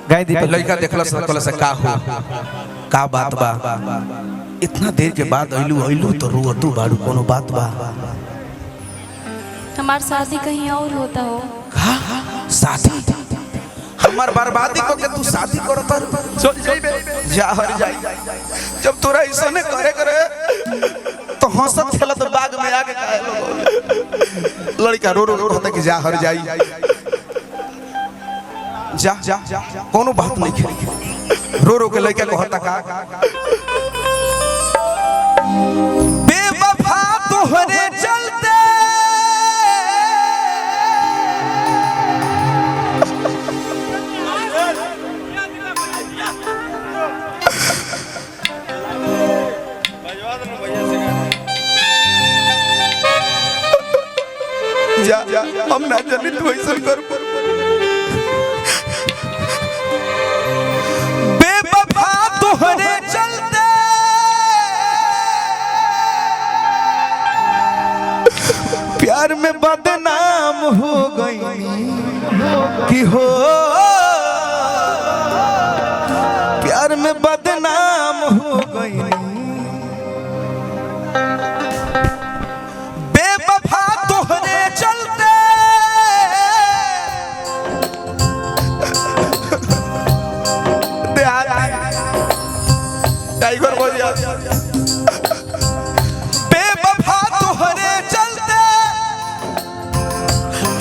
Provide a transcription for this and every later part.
गाय दीपक लड़का देखला से का हो का बात बा इतना देर के बाद अइलू तो रोतू बाड़ू कोनो बात बा। हमार शादी कहीं और होता हो। हाँ शादी हमार बर्बादी को के तू शादी करत सोच जाइबे जा हर जाई जब तोरा ऐसने करे तो हंसत खेलत बाग में आके काहे लोग लड़का रो कहता कि जा हर जाई जा कोनो बात नहीं खेली रो के लड़का कहता का बेवफा तोहरे चलते जा हम ना जानी तू ऐसा कर बेवफा तोहरे चलते प्यार में बदनाम हो गई कि हो प्यार में बदनाम हो गई बेवफा तोहरे चलते टाइगर बोलिया बेवफा तोहरे चलते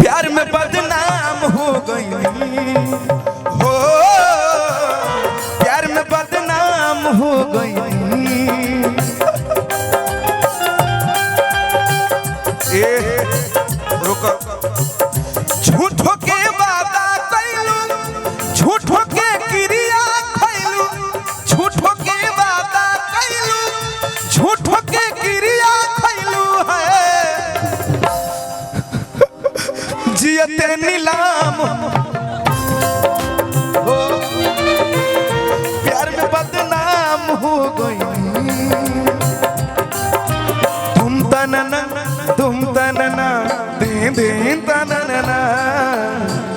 प्यार में बदनाम हो गई हो प्यार में बदनाम हो गई झूठो के वादा कैलू झूठो के क्रिया खैलू झूठो के वादा कैलू झूठो के क्रिया खैलू है जियते नीलाम हो प्यार में बदनाम हो गई तुम तनना दिन तनना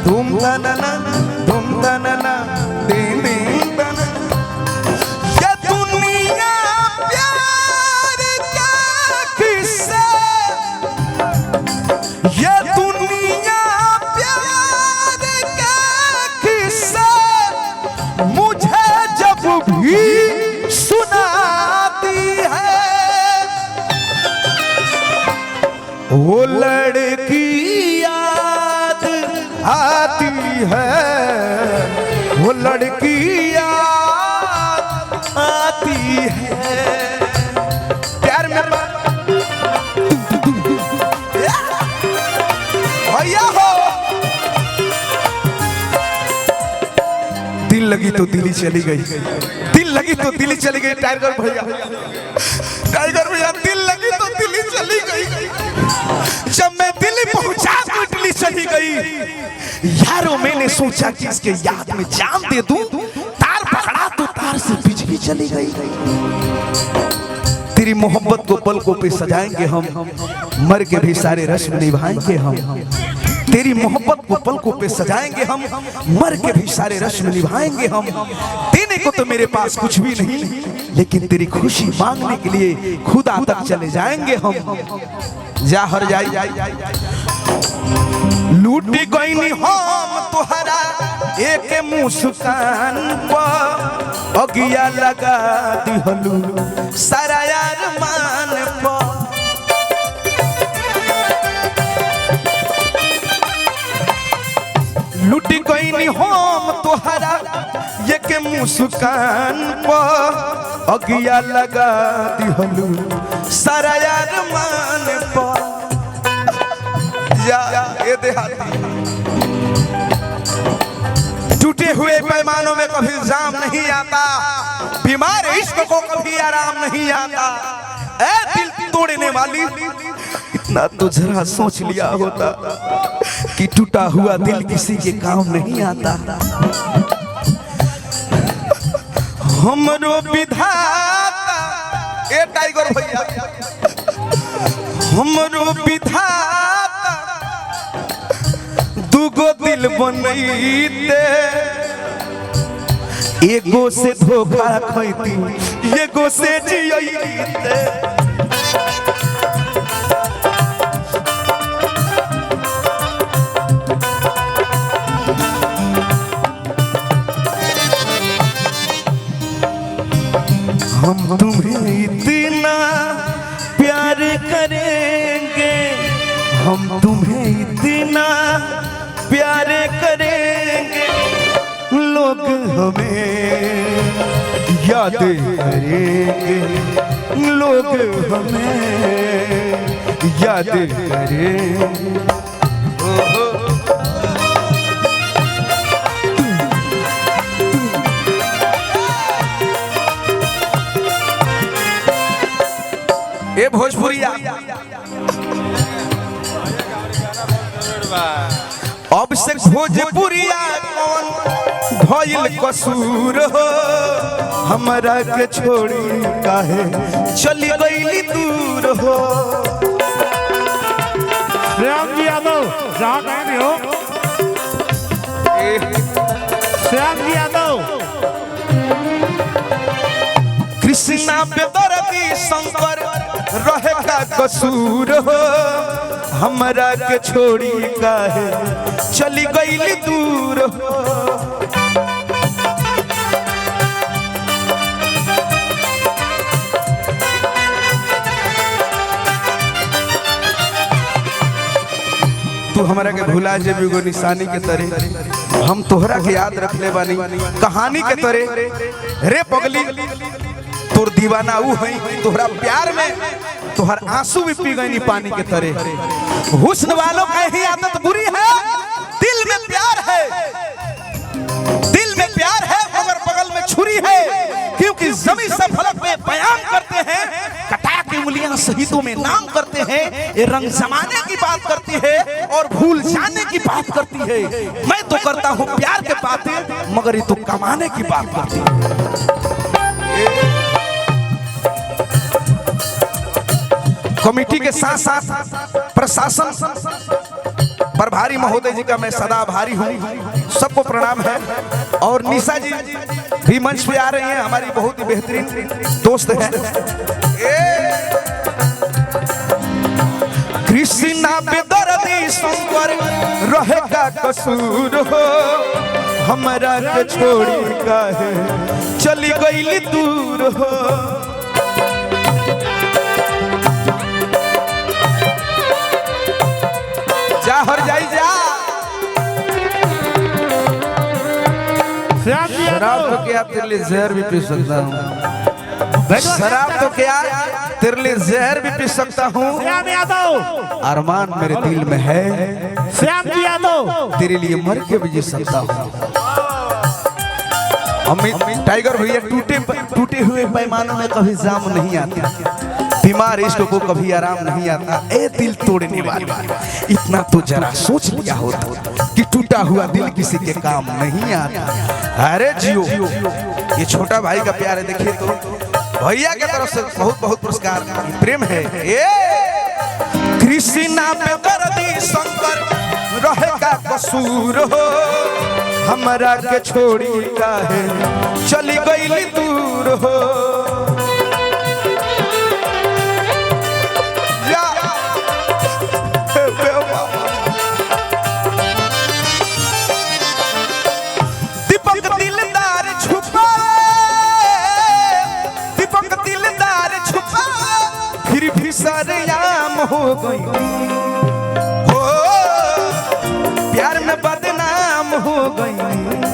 तुम तनना दिन तनना ये दुनिया प्यार का किस्सा ये दुनिया प्यार का किस्सा मुझे जब भी सुनाती है वो लड़की याद आती है वो लड़की याद आती है प्यार में भैया हो दिल लगी तो दिल्ली चली गई दिल लगी तो दिल्ली चली गई टाइगर भैया दिल लगी तो दिल्ली चली गई जब मैं दिल्ली पहुंचा तो इटली चली गई यारों मैंने सोचा कि इसके याद में जान दे दूं तार पकड़ा तो तार से बिजली चली गई तेरी मोहब्बत को पलकों पे सजाएंगे हम मर के भी सारे रस्म निभाएंगे हम तेरी मोहब्बत को पलकों पे सजाएंगे हम मर के भी सारे रस्म निभाएंगे हम देने को तो मेरे पास कुछ भी नहीं लेकिन तेरी खुशी मांगने के लिए खुदा तक चले जाएंगे हम जा हर जाई लूटी गईनी हम तोहरा एक मुस्कान पर अगिया लगा दिहलू सारा यार मान पर लूटी गईनी हम तोहरा एक मुस्कान पर अगिया लगा दिहलू सारा यार मान पर ये देहाती टूटे हुए पैमानों में कभी जाम नहीं आता बीमार इश्क को कभी आराम नहीं आता ऐ दिल तोड़ने वाली इतना तो जरा सोच लिया होता कि टूटा हुआ दिल किसी के काम नहीं आता हमरो विधाता ए टाइगर भैया हमरो विधाता दुगो दिल बनैते एगो से धोखा खैती एगो से जियते हम तुम्हें इतना प्यार करेंगे हम तुम्हें इतना प्यार करेंगे लोग हमें याद करेंगे लोग हमें याद करेंगे ए भोजपुरिया अब से भोजपुरिया कौन भइल कसूर हो हमरा के छोड़ी काहे चली गईली दूर हो श्याम जी यादव जहाँ कहीं भी हो श्याम जी यादव कृष्णा बेदर्दी शंकर रहे का कसूर हो हमरा के छोड़ी काहे चली गईली दूर हो तू हमरा के भुला जेबी गो निशानी के तरह हम तोहरा के याद रख ले बानी कहानी के तरह रे पगली तोर दीवाना ऊ है तोहरा प्यार में तोहर आंसू भी पी गई पानी के तरह हुस्न वालों का ही आदत बुरी है दिल में प्यार है मगर बगल में छुरी है क्योंकि जमीन से फलक में बयान करते हैं कटा की उंगलियां शहीदों में नाम करते हैं ये रंग जमाने की बात करती है और भूल जाने की बात करती है मैं तो करता हूँ प्यार के बातें मगर ये तो कमाने की बात करती है कमेटी के साथ साथ प्रशासन प्रभारी महोदय जी का मैं सदा आभारी हूँ सबको प्रणाम है और निशा जी भी मंच पे आ रही हैं हमारी बहुत ही बेहतरीन दोस्त है कृष्णा बेदर्दी शंकर रहे का कसूर हो हमरा के छोड़ी काहे चली गईली दूर हो जा हर जाई जा शराब तो क्या तेरे लिए जहर भी पी सकता हूँ शराब तो क्या तेरे लिए जहर भी पी सकता हूँ श्याम यादव अरमान मेरे दिल में है श्याम जी यादव तेरे लिए मर के भी जी सकता हूँ टाइगर भैया टूटे हुए पैमानों में कभी जाम नहीं आता बीमार इश्क को कभी आराम नहीं आता ए दिल तोड़ने वाला इतना तो जरा सोच लिया होता कि टूटा हुआ दिल किसी के काम नहीं आता अरे जियो ये छोटा भाई का प्यार है देखिए तो भैया की तरफ से बहुत बहुत पुरस्कार प्रेम है कृष्णा बेदर्दी शंकर रहे का कसूर हो हमरा के छोड़ी काहे चली गईली दूर हो सरेआम हो गई हो प्यार में बदनाम हो गई